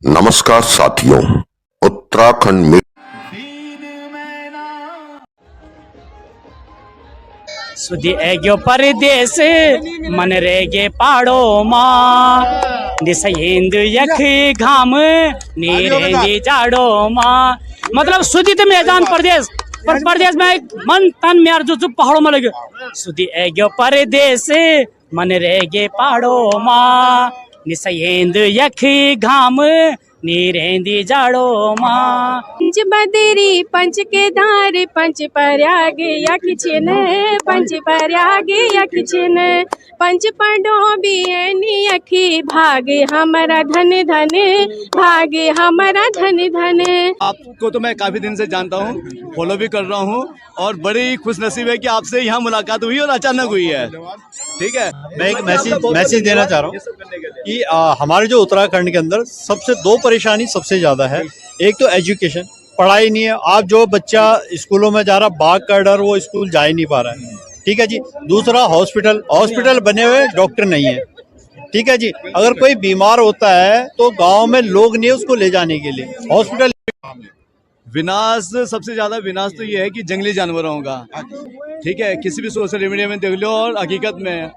नमस्कार साथियों, उत्तराखंड में सुधी एग्यो परदेस मन रेगे पाड़ो माँ दिसयेंद यख घाम नीरेंदी जाड़ो माँ। मतलब सुधी मैदान प्रदेश पर प्रदेश में मन तन में जो पहाड़ों में लगे सुधी एग्यो परदेस मन रेगे पाड़ो माँ निसयेंद यख घाम नीरेंदी जाड़ो माँ। पंच बदरी पंच केदार पंच प्रयाग यक्षिन पंच प्रयाग यक्षिन पंच पडोबियनी अखी भागे हमारा धन धन भागे हमारा धन धन। आपको तो मैं काफी दिन से जानता हूँ, फॉलो भी कर रहा हूँ और बड़ी खुश नसीब है कि आपसे यहाँ मुलाकात हुई और अचानक हुई है। ठीक है, मैं एक मैसेज देना चाह रहा हूँ कि हमारे जो उत्तराखंड के अंदर सबसे दो परेशानी सबसे ज्यादा है। एक तो एजुकेशन, पढ़ाई नहीं है। आप जो बच्चा स्कूलों में जा रहा बाग का डर वो स्कूल जा ही नहीं पा रहा है। ठीक है जी। दूसरा हॉस्पिटल बने हुए डॉक्टर नहीं है। ठीक है जी। अगर कोई बीमार होता है तो गांव में लोग नहीं है उसको ले जाने के लिए हॉस्पिटल। विनाश, सबसे ज्यादा विनाश तो ये है कि जंगली जानवरों का। ठीक है, किसी भी सोशल मीडिया में देख लो और हकीकत में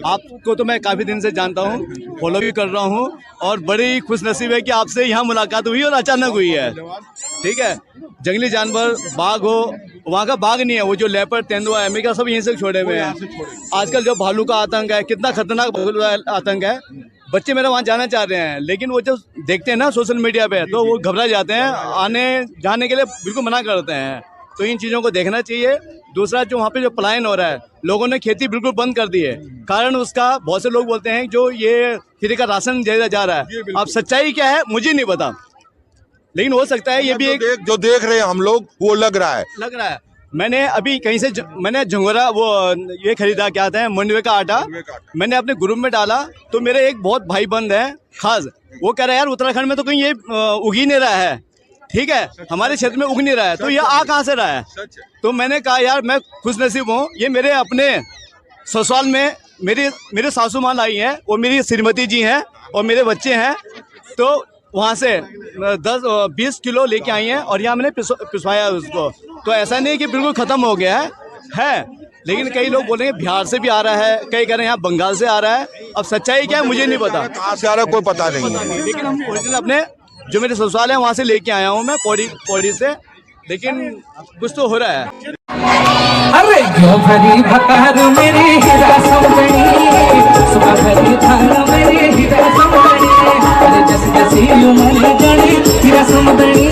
आपको तो मैं काफी दिन से जानता हूँ, फॉलो भी कर रहा हूँ और बड़ी खुश नसीब है कि आपसे यहाँ मुलाकात हुई और अचानक हुई है। ठीक है, जंगली जानवर, बाघ हो, वहाँ का बाघ नहीं है, वो जो लेपर्ड, तेंदुआ, अमेरिका सब यहीं से छोड़े हुए हैं। आजकल जो भालू का आतंक है, कितना खतरनाक भालू का आतंक है। बच्चे मेरे वहाँ जाना चाह रहे हैं लेकिन वो जब देखते हैं ना सोशल मीडिया पे तो वो घबरा जाते हैं, आने जाने के लिए बिल्कुल मना करते हैं। तो इन चीज़ों को देखना चाहिए। दूसरा, जो वहाँ पे जो पलायन हो रहा है, लोगों ने खेती बिल्कुल बंद कर दी है। कारण उसका बहुत से लोग बोलते हैं जो ये फ्री का राशन दिया जा रहा है, अब सच्चाई क्या है मुझे नहीं पता, लेकिन हो सकता है ये भी एक जो देख रहे हैं हम लोग वो लग रहा है। मैंने अभी कहीं से मैंने झंगोरा वो ये खरीदा, क्या आता है, मंडवे का आटा, मैंने अपने ग्रुप में डाला तो मेरे एक बहुत भाई बंद है खास, वो कह रहा है यार उत्तराखंड में तो कहीं ये उग ही नहीं रहा है। ठीक है, हमारे क्षेत्र में उग नहीं रहा है तो ये आ कहाँ से रहा है। तो मैंने कहा यार मैं खुश नसीब हूँ, ये मेरे अपने ससुराल में मेरे सासू माँ आई हैं, वो मेरी श्रीमती जी हैं और मेरे बच्चे हैं। तो वहाँ से 10-20 किलो लेके आई हैं और यहाँ मैंने पिसवाया उसको। तो ऐसा नहीं कि बिल्कुल खत्म हो गया है, लेकिन कई लोग बोलेंगे बिहार से भी आ रहा है, कई कह रहे हैं यहाँ बंगाल से आ रहा है। अब सच्चाई क्या है मुझे नहीं पता, कहाँ से आ रहा है कोई पता नहीं है। लेकिन हम ओरिजिनल अपने जो मेरे ससुराल है वहाँ से लेके आया हूँ मैं, पौड़ी से। लेकिन कुछ तो हो रहा है। अरे क्यों भरी भकार मेरी हीरा समझनी, सुबह भरी थाना मेरी हीरा समझनी, अरे जस जसी उमर गणी हीरा समझनी,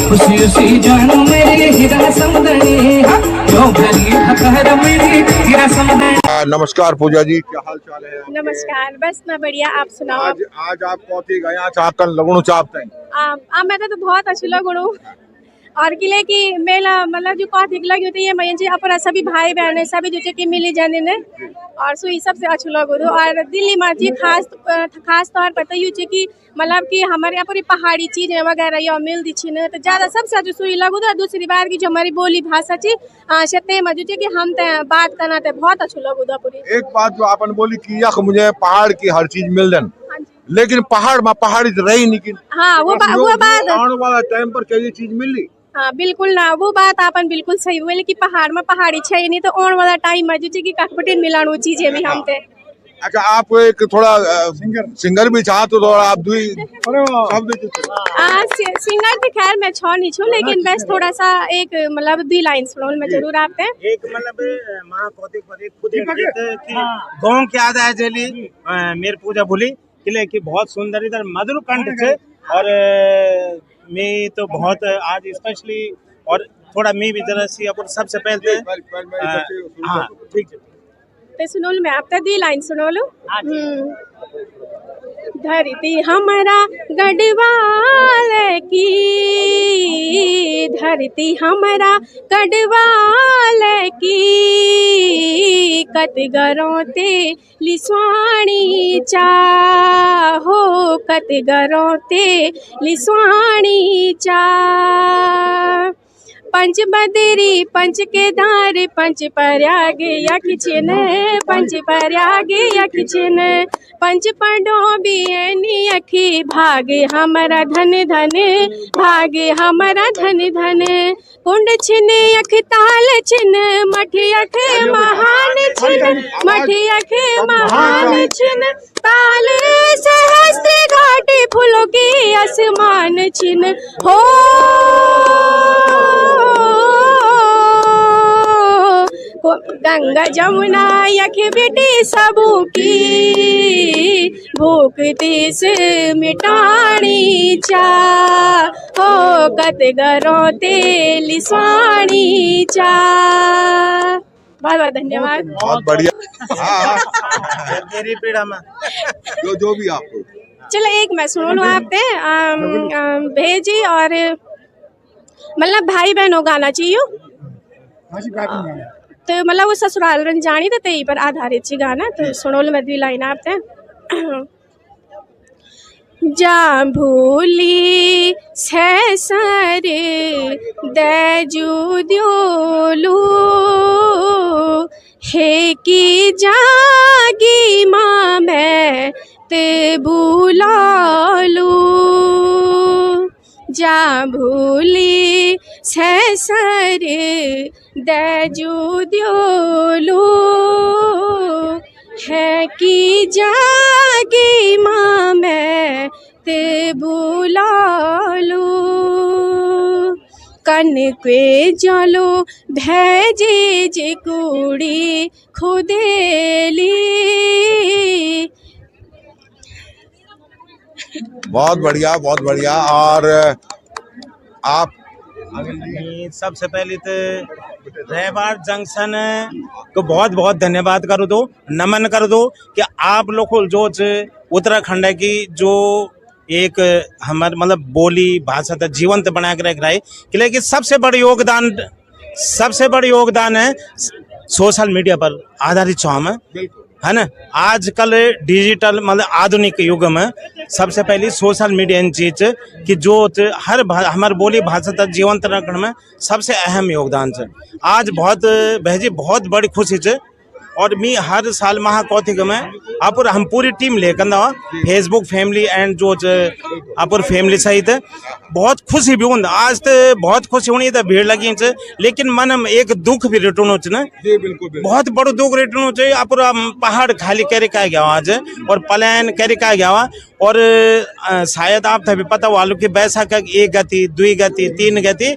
उसी उसी जानू मेरी हीरा समझनी, क्यों भरी भकार मेरी हीरा समझनी। नमस्कार पूजा जी, क्या हाल चाल है? नमस्कार, बस मैं बढ़िया, आप सुनाओ। आज आप कौथी गया चाकन लगणु चाहते हैं? मैं तो बहुत अच्छी लगू और किले की मेला मतलब जो कौथिक लगी होती है मैं जी अपना सभी भाई बहन सभी जो कि मिली जाने ने और सुई सबसे अच्छी लगो। और दिल्ली में जी खास तौर पर तो ये कि मतलब कि हमारे यहाँ पूरी पहाड़ी चीजें वगैरह यहाँ मिलती छीन तो ज्यादा सबसे अच्छी सुई लगो। और दूसरी बात की जो हमारी बोली भाषा ची शते में जो कि हम बात करना तो बहुत अच्छी लगो। पूरी एक बात जो आपने बोली कि यख मुझे पहाड़ की हर चीज मिल जाए, लेकिन पहाड़ में पहाड़ी तो रही नहीं। हाँ वो बात आने वाला टाइम पर क्या ये चीज मिली? हाँ बिल्कुल ना, वो बात आपन बिल्कुल सही बोले कि पहाड़ में पहाड़ी छे नहीं तो आने वाला टाइम में जो कि काठपटेन मिलान वो चीजें भी हम ते। अच्छा, आप एक थोड़ा सिंगर भी चाह तो थोड़ा आप दुई शब्द सिंगर तो खैर मैं छो नहीं छू, लेकिन बस थोड़ा सा एक मतलब 2 लाइन सुनो मैं जरूर आपते। एक मतलब मां कोतिक पर खुद की गांव की याद आए जली मेरे पूजा भूली किले की बहुत सुंदर इधर मधुर कंठ से। और मैं तो बहुत आज स्पेशली और थोड़ा मैं भी जरा सी अपन सबसे पहले हाँ ठीक है तो सुनो मैं आपका 2 लाइन सुनो लो। धरती हमारा गढ़वाल की, धरती हमारा गढ़वाल की, कत गरों ते लिस्वाणी चाहो, कत गरों ते लिस्वाणी चा। पंच बदरी पंच केदार पंच प्रयाग यक्षिन पंच प्रयाग यक्षिन पंच पड़ो बियनी अखी भागे हमारा धन धन, भागे हमारा धन धन। कुंड छिन अख ताल छिन, मठी अख महान छिन, मठी अख महान छिन। ताल सहस्त्र घाटी फूलों की आसमान छिन हो। गंगा जमुना यख बेटी सबू की, भूख तीस मिटानी चा हो। कत गरो तेली स्वाणी चा। बहुत बहुत धन्यवाद। बहुत बढ़िया। हाँ तेरी पीड़ा में जो भी आपको चलो एक मैं सुन लूँ आपने भेजी और मतलब भाई बहनों गाना चाहिए तो मतलब वो ससुराल रन जानी तो तेई पर आधारित ची गाना तो सुनो लो मैं दी लाइन आपने। जा भूली सर दजू द्योलू हे की जागी माँ मैं ते बुलालू। जा भूली सर दजू द्योलू है कि जागी माँ मैं ते बुलालू। कन के जलो भेजे जे कुड़ी खुदेली। बहुत बढ़िया, बहुत बढ़िया। और आप सबसे पहले तो रेवाड़ जंक्शन को बहुत बहुत धन्यवाद कर दो, नमन कर दो कि आप लोग जो उत्तराखंड की जो एक हमारे मतलब बोली भाषा तक जीवंत बना के रख रहा है। लेकिन सबसे बड़ी योगदान है सोशल मीडिया पर आधारित छाव है ना। आजकल डिजिटल मतलब आधुनिक युग में सबसे पहले सोशल मीडिया इन चीज कि जो हर हमारे बोली भाषा तक जीवंत रखने में सबसे अहम योगदान है। आज बहुत बहजी बहुत बड़ी खुशी है। और मैं हर साल महाकौतिक में अपुर हम पूरी टीम लेकर ना फेसबुक फैमिली एंड जो अपुर फैमिली सहित बहुत खुशी भी हूँ। आज तो बहुत खुशी होनी तो भीड़ लगी है लेकिन मन में एक दुख भी रिटर्न हो ना, बहुत बड़ो दुख रिटर्न हो चाहिए। अपुर पहाड़ खाली करे का गया आज और प्लान करे का गया और शायद आप तभी पता वालों की बैसाख 1 गति 2 गति 3 गति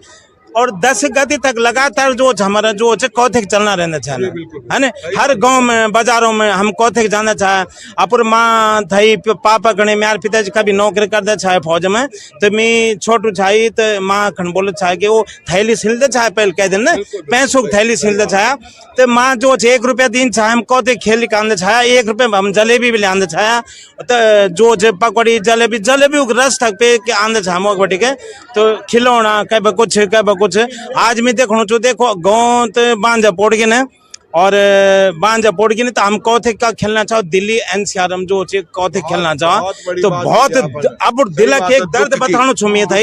और 10 गति तक लगातार जो हमारा जो कौथिक चलना रहना चाहिए है ना। हर गांव में बाजारों में हम कौथिक जाना चाहे। अपुर माँ थई पापा गणे मेरे पिताजी कभी नौकरी करते चाहे फौज में तो मैं छोटू छाई तो माँ खन बोले चाहे कि वो थैली सिलते चाहे पहले कह दिन ना पैसों की थैली सिलते चाहे तो माँ जो 1 रुपया दिन चाहे हम कौथिक खेल के आंदे चाहे 1 रुपये हम जलेबी भी ले आंदे चाहे तो जो पकौड़ी जलेबी रस तक पे के आंदे चाहे मोक बटी के तो खिलौना कब कुछ आज मैं देखो गाँव तो बांझा पोड़ गए न और बांझा पोड़ गए तो हम कौथिक का खेलना चाहो दिल्ली एनसीआर हम जो कौथिक खेलना चाहो तो बहुत अब दिल के एक दर्द बताना छुमिए था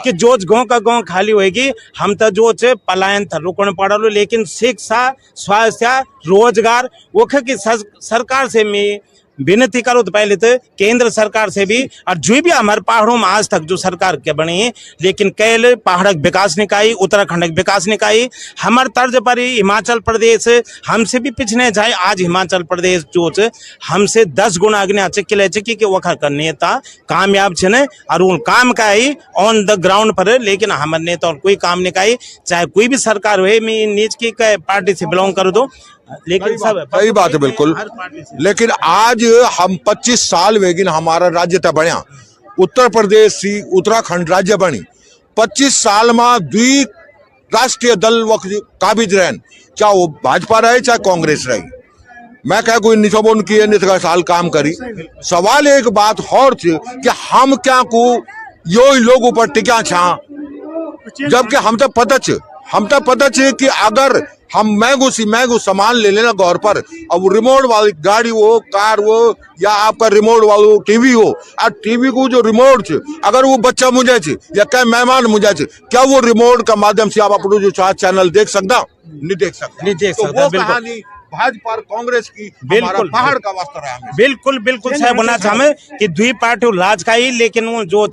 कि जो गाँव का गाँव खाली होगी हम तो जो पलायन था रुकने पड़ा लो। लेकिन शिक्षा स्वास्थ्य रोजगार वो की सरकार से मैं विनती करो तो पहले तो केंद्र सरकार से भी और जो भी हमारे पहाड़ों में आज तक जो सरकार के बनी है लेकिन कैल पहाड़ विकास निकाय उत्तराखंड विकास निकाय हमारे तर्ज पर ही हिमाचल प्रदेश हमसे भी पिछने जाए। आज हिमाचल प्रदेश जो हमसे 10 गुना अग्नि किले चिकी के वखर का नेता कामयाब छे और उन काम का ही ऑन द ग्राउंड पर। लेकिन हमारे नेता और कोई काम निकाय चाहे कोई भी सरकार हुए मैं नीच की पार्टी से बिलोंग कर दो लेकिन सब सही बात है बिल्कुल। लेकिन आज हम 25 साल वेगिन हमारा राज्य था बढ़िया उत्तर प्रदेश से उत्तराखंड राज्य बनी 25 साल में 2 राष्ट्रीय दल काबिज रहन चाहे वो भाजपा रहे चाहे कांग्रेस रही। मैं कह कोई निशोबन किए निशा साल काम करी। सवाल एक बात और थी कि हम क्या को यो लोग ऊपर टिका छा जबकि हम तो पता छे कि अगर हम मैगू सामान ले लेना घर पर अब रिमोट वाली गाड़ी हो कार हो या आपका रिमोट वाला टीवी हो और टीवी को जो रिमोट है अगर वो बच्चा मुझे या क्या मेहमान मुझे क्या वो रिमोट का माध्यम से आप अपना जो चैनल देख सकता नहीं देख सकता। वो कहानी भाजपा और कांग्रेस की बिल्कुल। हमारा पहाड़ का वास्ता रहा है। बिल्कुल बिल्कुल साहब बोलना चाहे कि दुई पार्टी लाज का ही, लेकिन वो जो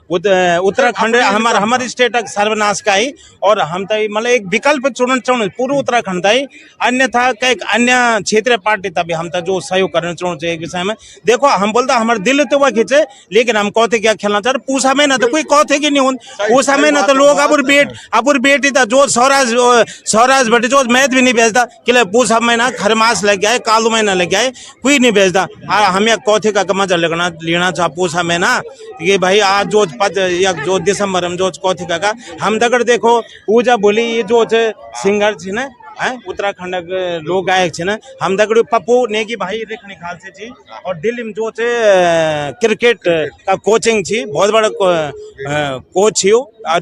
उत्तराखंड हमारे स्टेट सर्वनाश का ही, और हम तो मतलब एक विकल्प चुन पूरे उत्तराखंड था ही, अन्यथा कई अन्य क्षेत्रीय पार्टी तभी हम तो जो सहयोग करना चाहते एक विषय में। देखो हम बोलता हमारे दिल तो वह खींचे, लेकिन हम कहते क्या खेलना चाह रहे पूछा में ना तो कोई कहते कि नहीं पूछा में ना तो लोग अब बेटी था जो स्वराज बटे जो मैथ भी नहीं भेजता कि पूछा में ना खरमास लग गया है, कालू महीना लग गया है, कोई नहीं भेजता। हमें कौथे का मजा लेना चाह पूछा में ना कि भाई आज जो जो दिसंबर में जो कौथे का हम दगड़ देखो पूजा बोली ये जो सिंगर थी ना उत्तराखंड लोग गायक छे ना हम दगड़ पप्पू नेगी भाई रेखनी खाल से छी, और दिल्ली में जो क्रिकेट का कोचिंग थी बहुत बड़ा कोच थी, और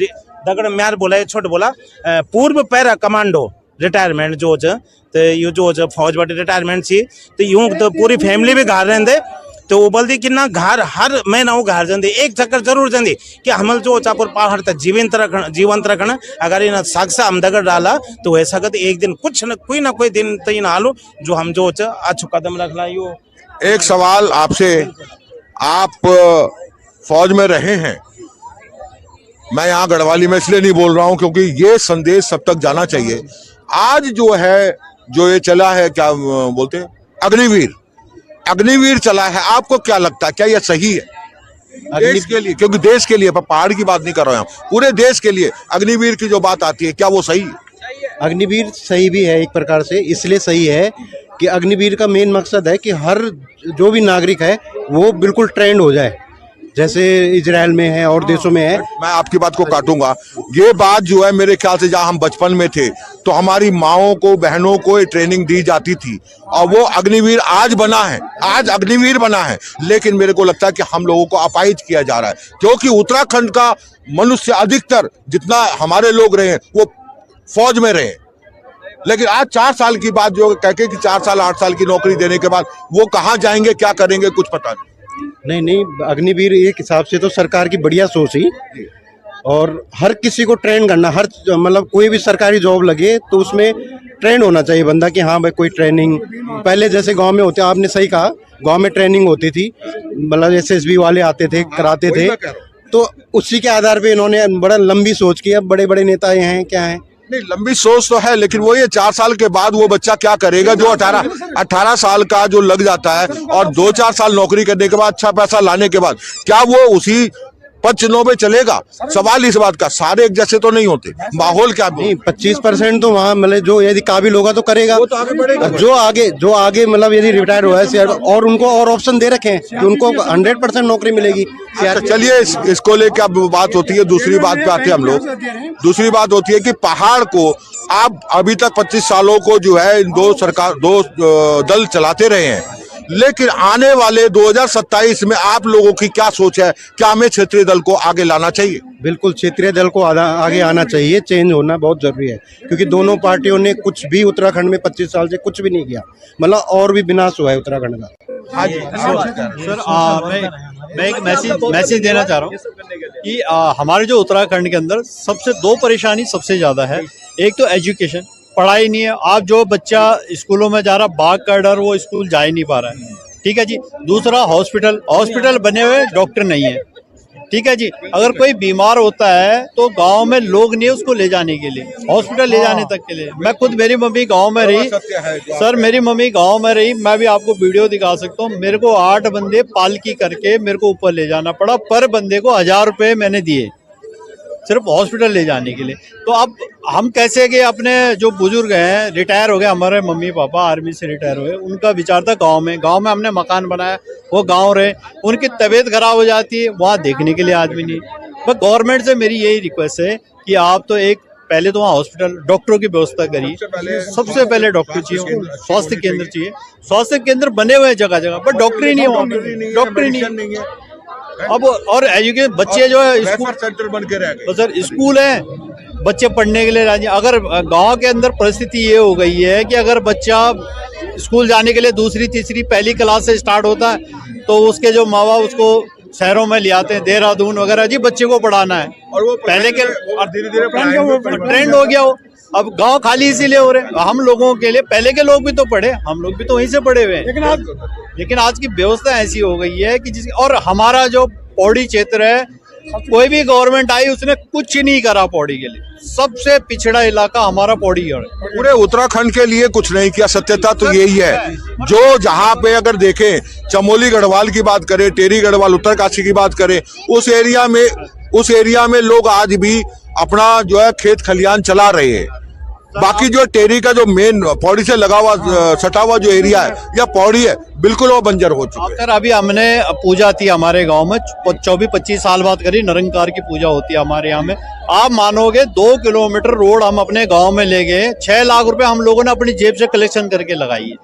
दगड़ म्यार बोला छोट बोला पूर्व पैरा कमांडो रिटायरमेंट जो तो ये जो फौज बटे रिटायरमेंट थी तो यूं तो पूरी फैमिली भी घर रहते, तो वो बोलती कि ना घर हर महीना वो घर जाती एक चक्कर जरूर जाती कि हम जो चापुर पहाड़ तक जीवंत रखना अगर इन साक्ष्य हम दगड़ डाला तो ऐसा कहते एक दिन कुछ न कोई दिन तो इन हालो जो हम जो अच्छो कदम रखना। यो एक सवाल आपसे, आप फौज में रहे हैं, मैं यहाँ गढ़वाली में इसलिए नहीं बोल रहा हूँ क्योंकि ये संदेश सब तक जाना चाहिए। आज जो है जो ये चला है क्या बोलते हैं अग्निवीर चला है, आपको क्या लगता है क्या ये सही है देश के लिए? क्योंकि देश के लिए, पहाड़ की बात नहीं कर रहे हैं, पूरे देश के लिए अग्निवीर की जो बात आती है क्या वो सही है? अग्निवीर सही भी है एक प्रकार से, इसलिए सही है कि अग्निवीर का मेन मकसद है कि हर जो भी नागरिक है वो बिल्कुल ट्रेंड हो जाए, जैसे इजराइल में है और देशों में है। मैं आपकी बात को काटूंगा, ये बात जो है मेरे ख्याल से जहां हम बचपन में थे तो हमारी माओं को बहनों को ट्रेनिंग दी जाती थी, और वो अग्निवीर आज अग्निवीर बना है, लेकिन मेरे को लगता है कि हम लोगों को अपाहिज किया जा रहा है, क्योंकि उत्तराखंड का मनुष्य अधिकतर जितना हमारे लोग रहे वो फौज में रहे, लेकिन आज 4 साल की बात जो कहके कि 4 साल 8 साल की नौकरी देने के बाद वो कहाँ जाएंगे क्या करेंगे कुछ पता नहीं। अग्निवीर एक हिसाब से तो सरकार की बढ़िया सोच ही, और हर किसी को ट्रेन करना, हर मतलब कोई भी सरकारी जॉब लगे तो उसमें ट्रेन होना चाहिए बंदा कि हाँ भाई कोई ट्रेनिंग, पहले जैसे गांव में होते, आपने सही कहा गांव में ट्रेनिंग होती थी, मतलब SSB वाले आते थे कराते थे, तो उसी के आधार पे इन्होंने बड़ा लंबी सोच की। अब बड़े बड़े नेता ये हैं क्या हैं, नहीं लंबी सोच तो है, लेकिन वो ये 4 साल के बाद वो बच्चा क्या करेगा जो 18 साल का जो लग जाता है, और 2-4 साल नौकरी करने के बाद अच्छा पैसा लाने के बाद क्या वो उसी पद चुनाव में चलेगा? सवाल इस बात का, सारे एक जैसे तो नहीं होते, माहौल क्या नहीं 25% तो वहाँ मतलब जो यदि काबिल होगा तो करेगा, वो तो आगे बढ़ेगा। जो आगे मतलब यदि रिटायर हुआ है और उनको और ऑप्शन दे रखे हैं कि उनको 100% नौकरी मिलेगी। चलिए इसको लेकर अब बात होती है, दूसरी बात पे आते हैं हम लोग। दूसरी बात होती है कि पहाड़ को आप अभी तक 25 सालों को जो है दो दल चलाते रहे हैं, लेकिन आने वाले 2027 में आप लोगों की क्या सोच है? क्या हमें क्षेत्रीय दल को आगे लाना चाहिए? बिल्कुल क्षेत्रीय दल को आगे आना चाहिए, चेंज होना बहुत जरूरी है, क्योंकि दोनों पार्टियों ने कुछ भी उत्तराखंड में 25 साल से कुछ भी नहीं किया, मतलब और भी विनाश हुआ है उत्तराखंड का। सर मैं एक मैसेज देना चाह रहा हूँ कि हमारे जो उत्तराखंड के अंदर सबसे 2 परेशानी सबसे ज्यादा है। एक तो एजुकेशन, पढ़ाई नहीं है, आप जो बच्चा स्कूलों में जा रहा बाग का डर वो स्कूल जा ही नहीं पा रहा है, ठीक है जी। दूसरा हॉस्पिटल बने हुए, डॉक्टर नहीं है, ठीक है जी। अगर कोई बीमार होता है तो गांव में लोग नहीं है उसको ले जाने के लिए, हॉस्पिटल ले जाने तक के लिए। मैं खुद, मेरी मम्मी गांव में रही सर, मेरी मम्मी गांव में रही, मैं भी आपको वीडियो दिखा सकता हूँ, मेरे को 8 बंदे पालकी करके मेरे को ऊपर ले जाना पड़ा, पर बंदे को 1000 रुपये मैंने दिए सिर्फ हॉस्पिटल ले जाने के लिए। तो अब हम कैसे कि अपने जो बुजुर्ग हैं, रिटायर हो गए, हमारे मम्मी पापा आर्मी से रिटायर हुए, उनका विचार था गांव में हमने मकान बनाया, वो गांव रहे, उनकी तबीयत खराब हो जाती है, वहाँ देखने के लिए आदमी नहीं। बस गवर्नमेंट से मेरी यही रिक्वेस्ट है कि आप तो एक पहले तो वहाँ हॉस्पिटल, डॉक्टरों की व्यवस्था करिए, सबसे पहले डॉक्टर चाहिए, स्वास्थ्य केंद्र चाहिए, स्वास्थ्य केंद्र बने हुए जगह जगह, पर डॉक्टर ही नहीं है, वहाँ डॉक्टर ही नहीं है। अब और एजुकेशन, बच्चे जो है स्कूल सेंटर बन के रह गए, तो सर स्कूल है, बच्चे पढ़ने के लिए राजी। अगर गांव के अंदर परिस्थिति ये हो गई है कि अगर बच्चा स्कूल जाने के लिए 2री, 3री, पहली क्लास से स्टार्ट होता है तो उसके जो माँ बाप उसको शहरों में ले आते हैं, देहरादून वगैरह जी, बच्चे को पढ़ाना है, और वो पहले के धीरे-धीरे ट्रेंड हो गया हो। अब गांव खाली इसीलिए हो रहे, हम लोगों के लिए। पहले के लोग भी तो पढ़े, हम लोग भी तो वहीं से पढ़े हुए हैं, लेकिन आज की व्यवस्था ऐसी हो गई है कि और हमारा जो पौड़ी क्षेत्र है, कोई भी गवर्नमेंट आई उसने कुछ नहीं करा पौड़ी के लिए। सबसे पिछड़ा इलाका हमारा पौड़ी है। पूरे उत्तराखंड के लिए कुछ नहीं किया, सत्यता तो यही है। जो जहां पे अगर देखें, चमोली गढ़वाल की बात करें, टेरी गढ़वाल उत्तरकाशी की बात करें, उस एरिया में लोग आज भी अपना जो है खेत खलियान चला रहे हैं। बाकी जो टेरी का जो मेन पौड़ी से लगा हुआ सटा हुआ जो एरिया है या पौड़ी है, बिल्कुल वो बंजर हो चुका है। सर अभी हमने पूजा थी हमारे गांव में, 24-25 साल बाद करी निरंकार की पूजा होती है हमारे यहाँ में। आप मानोगे 2 किलोमीटर रोड हम अपने गांव में ले गए, 6 लाख रुपए हम लोगों ने अपनी जेब से कलेक्शन करके लगाई है।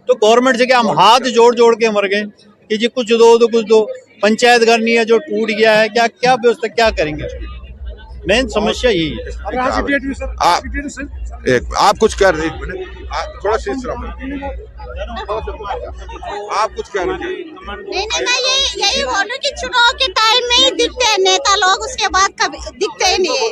तो गवर्नमेंट से क्या हम हाथ जोड़ जोड़ के मर गए कि जी कुछ दो तो कुछ दो। पंचायत घर नहीं है, जो टूट गया है, क्या क्या व्यवस्था क्या करेंगे? मेन समस्या यही है। आप कुछ कह रहे हैं, थोड़ा आप कुछ कह रहे हैं? नहीं, मैं यही बोलूं कि चुनाव के टाइम में ही दिखते हैं नेता लोग, उसके बाद कभी दिखते ही नहीं है।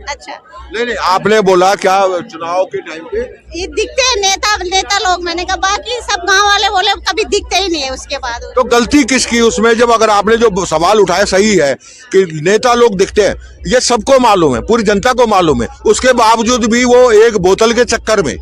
अच्छा नहीं, आपने बोला क्या चुनाव के टाइम पे ये दिखते हैं नेता लोग, मैंने कहा बाकी सब गांव वाले बोले कभी दिखते ही नहीं है उसके बाद। तो गलती किसकी उसमें? जब अगर आपने जो सवाल उठाया सही है कि नेता लोग दिखते हैं, ये सबको मालूम है, पूरी जनता को मालूम है, उसके बावजूद भी वो एक बोतल के चक्कर में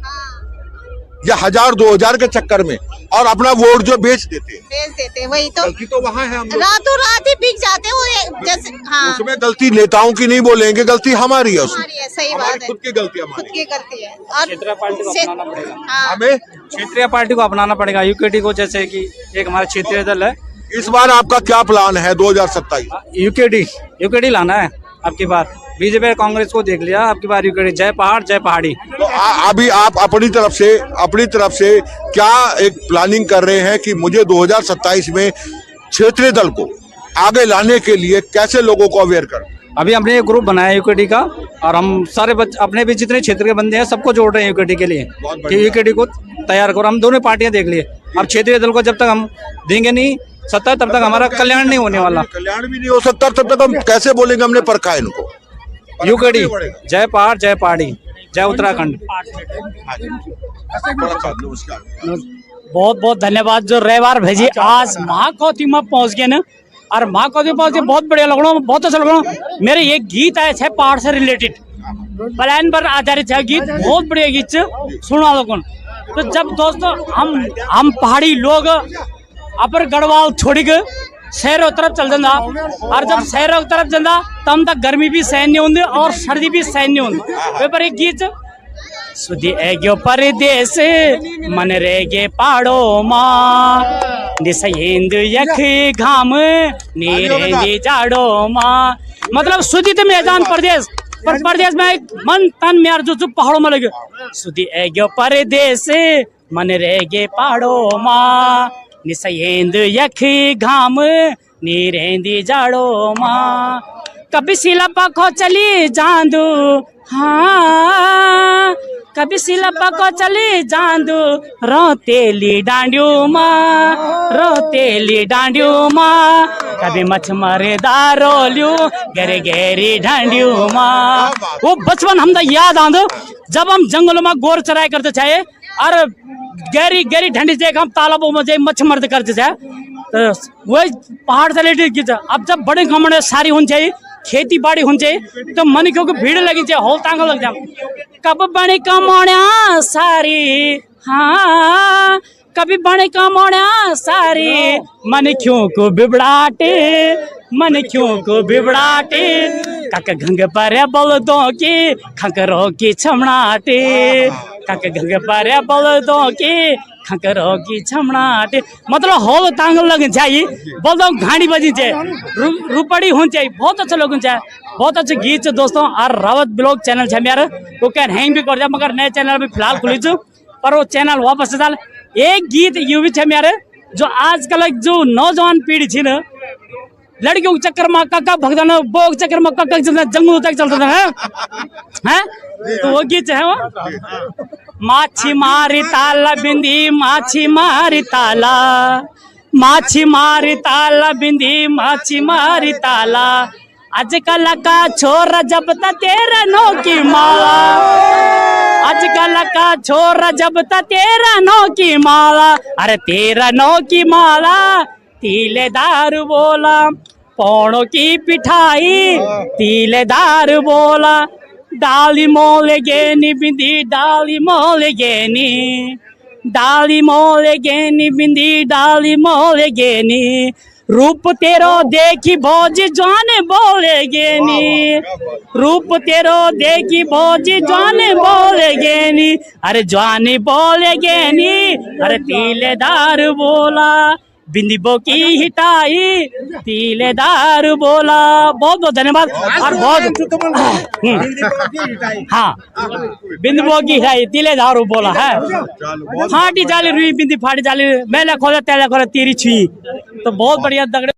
या 1000-2000 के चक्कर में और अपना वोट जो बेच देते वही तो गलती तो वहाँ है। हम रातों रात ही बिक जाते हैं जैसे। हाँ, उसमें गलती नेताओं की नहीं बोलेंगे, गलती हमारी है, उसमें सही बात है, खुद की गलती है। और क्षेत्रीय पार्टी को अपनाना पड़ेगा, हमें क्षेत्रीय पार्टी को अपनाना पड़ेगा, यूकेडी को, जैसे कि एक हमारा क्षेत्रीय दल है। इस बार आपका क्या प्लान है 2027? यूकेडी लाना है आपकी बार। बीजेपी कांग्रेस को देख लिया, आपकी बार यूकेडी, जय पहाड़ जय पहाड़ी। तो अभी आप अपनी तरफ से क्या एक प्लानिंग कर रहे हैं कि मुझे 2027 में क्षेत्रीय दल को आगे लाने के लिए कैसे लोगों को अवेयर कर? अभी हमने एक ग्रुप बनाया यूकेडी का, और हम सारे अपने भी जितने क्षेत्र के बंदे हैं सबको जोड़ रहे हैं यूकेडी के लिए कि यूकेडी को तैयार करो। हम दोनों पार्टियां देख लिए, अब क्षेत्रीय दल को जब तक हम देंगे नहीं सत्ता, तब तक हमारा कल्याण नहीं होने वाला। कल्याण भी नहीं हो सकता तब तक हम कैसे बोलेंगे? हमने परखा इनको। यूकेडी जय पहाड़ जय पहाड़ी जय उत्तराखंड। बहुत बहुत धन्यवाद जो रविवार भेजी आज महाकौती में पहुंच गए ना, और महाकौती में पहुंच के बहुत बढ़िया लग रहा हूँ, बहुत अच्छा लग रहा हूँ। मेरे एक गीत आए थे पहाड़ से रिलेटेड, प्लान पर आधारित है गीत, बहुत बढ़िया गीत सुना लोगों। तो जब दोस्तों हम पहाड़ी लोग अपर गढ़वाल छोड़ के शहरों तरफ चल जाता, और जब शहरों की तरफ जाता तब तक गर्मी भी सहन नहीं होती और सर्दी भी सहन नहीं होती। पर एक गीत सुधी एग्यो परदेश मन रेगे पहाड़ो माँ, दिसयेंद यख घाम नीरेंदी जाड़ो माँ। मतलब सुधी तो मैदान प्रदेश, पर प्रदेश में मन तन में जो पहाड़ों में लगे। सुधी एग्यो परदेश मन रेगे पहाड़ो माँ, निसयेंद यख घाम नीरेंदी जाड़ो माँ। कभी सिलपा को चली जांदू, हाँ कभी सिलपा को चली जांदू, रोतेली डांडियो माँ, रोतेली डांडियो माँ। कभी मछ मरे दारोलियो गहरे गहरी डांडियो माँ। वो बचपन हम याद आंदो जब हम जंगलों में गोर चराई करते थे और गहरी गहरी ठंडी से हम तालाबों में जाए मछ मरते करते थे, तो वही पहाड़ से रिलेटेड गीत। अब जब बड़े कमरे सारी होनी चाहिए, खेती बाड़ी होनी चाहिए, तो मन क्योंकि भीड़ लगी चाहिए, होल तांग लग जाए। कब बड़े कमोड़ा सारी, हाँ कभी बड़े कमोड़ा सारी, मन क्यों को बिबड़ाटे, मन क्यों को बिबड़ाटे। काक घंग पर बलदों की खंकरों की छमड़ाटे, काक घंग पर बलदों की खंकरों की छमड़ाटे। मतलब होल तांग लग चाहिए, बलदों घाड़ी बजी चाहिए, रुपड़ी होनी चाहिए, बहुत अच्छा लोग चाहिए, बहुत अच्छे गीत दोस्तों। और रावत ब्लॉग चैनल है मेरा, वो क्या हैंग भी कर जाए, मगर नए चैनल में फिलहाल खुली छू, पर वो चैनल वापस डाल। एक गीत यू भी है मेरे, जो आजकल जो नौजवान पीढ़ी थी ना, लड़कियों के चक्कर में काका भगदान, बो के चक्कर में काका जंगल तक चलता था हैं? तो वो गीत है वो, माछी मारी ताला बिंदी, माछी मारी ताला, माछी मारी ताला बिंदी, माछी मारी ताला। आजकल का छोरा जब तक तेरा नो की माला, आजकल का छोरा जब तक तेरा नो की माला, अरे तेरा नो की माला तिलेदार बोला, पौड़ों की पिठाई तिलेदार बोला, डाली मोले गेनी बिंदी डाली मोले गेनी, डाली मोले गेनी बिंदी डाली मोले गेनी, रूप तेरो देखी भौजी जाने बोले गेनी, रूप तेरो देखी भौजी जाने बोले गेनी, अरे जाने बोले गेनी, अरे तिलेदार बोला, बिंदी बो की हिटाई तिलेदार बोला। बहुत बहुत धन्यवाद। और बहुत हाँ, बिंदी बो की हिटाई तिलेदार बोला है। फाटी जाली रुई बिंदी फाटी जाली, मैंने खोला तेला खोला तेरी छी। तो बहुत बढ़िया दगड़े